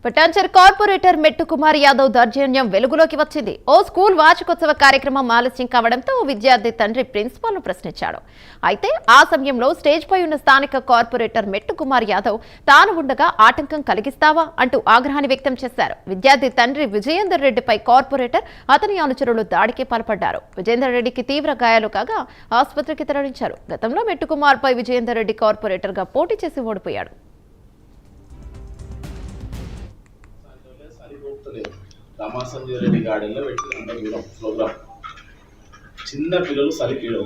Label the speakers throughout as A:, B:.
A: పటాన్చెర్ corporator మెట్టు కుమార్ యాదవ్ దౌర్జన్యం వెలుగులోకి వచ్చింది. ఓ స్కూల్ వార్షికోత్సవ కార్యక్రమం ఆలస్యం కావడంతో విద్యార్థి తండ్రి ప్రిన్సిపాల్ ను ప్రశ్నించాడు. అయితే ఆ సమయంలో స్టేజ్ పై ఉన్న స్థానిక కార్పొరేటర్ మెట్టు కుమార్ యాదవ్ తాను ఉండగా ఆటంకం కలిగిస్తావా అంటూ ఆగ్రహాన్ని వ్యక్తం చేశారు. విద్యార్థి తండ్రి విజయేందర్ రెడ్డిపై కార్పొరేటర్ అతని అనుచరులు దాడికి పాల్పడ్డారు. విజయేందర్ రెడ్డికి తీవ్ర గాయాలు కాగా ఆసుపత్రికి తరలించారు. గతంలో మెట్టు కుమార్ పై విజయేందర్ రెడ్డి కార్పొరేటర్ గా పోటీ చేసి ఓడిపోయాడు.
B: రామాసంజయ్ రెడ్డి గార్డెన్లో పెట్టిన ప్రోగ్రామ్ చిన్న పిల్లలు సరిపీయడం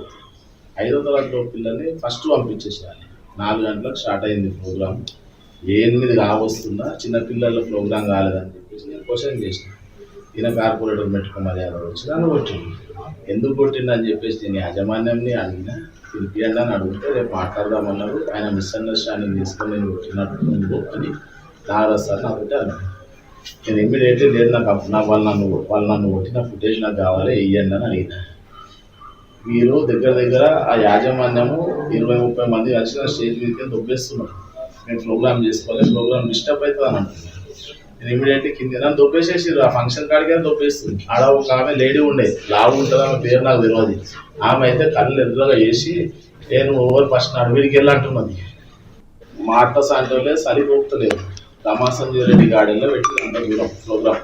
B: 5వ తరగతిలో పిల్లల్ని ఫస్ట్ పంపించేసేయాలి. 4 గంటలకు స్టార్ట్ అయింది ప్రోగ్రామ్. 8 కావస్తుందా చిన్న పిల్లల ప్రోగ్రామ్ కాలేదని చెప్పేసి నేను క్వశ్చన్ చేసిన. ఈయన కార్పొరేటర్ మెట్టు కుమార్ యాదవ్ వచ్చి నన్ను కొట్టింది. ఎందుకు కొట్టిందని చెప్పేసి నేను యాజమాన్యంని అడిగినా, పిలిపియండి అని అడిగితే రేపు మాట్లాడదామన్నారు. ఆయన మిస్అండర్స్టాండింగ్ తీసుకొని నేను కొట్టినట్టు అని నాగరాజు నాకైతే అన్నాను. నేను ఇమ్మీడియట్లీ లేదు, నాకు వాళ్ళు నన్ను కొట్టిన ఫుటేజ్ నాకు కావాలి వేయండి అని అడిగిన. మీరు దగ్గర ఆ యాజమాన్యము 20-30 మంది కలిసిన స్టేజ్ మీదకి దొబ్బేస్తున్నారు. మేము ప్రోగ్రామ్ చేసుకోవాలి, ప్రోగ్రామ్ డిస్టర్బ్ అవుతుంది అని అంటున్నాను. నేను ఇమ్మీడియట్లీ కింద నన్ను దొబ్బేసేసి ఆ ఫంక్షన్ కాడికే దొబ్బేస్తుంది. ఆడ ఒక ఆమె లేడీ ఉండే, లావు ఉంటుంది, ఆమె పేరు నాకు తెలియదు. ఆమె అయితే కళ్ళు ఎదురుగా వేసి నేను ఓవర్ ఫస్ట్ నాడు వీడికి వెళ్ళంటున్నది. మాట సాంటోలే సరిపోతలేదు. రామాసంజయ్ రెడ్డి గార్డెన్లో పెట్టిన ప్రోగ్రామ్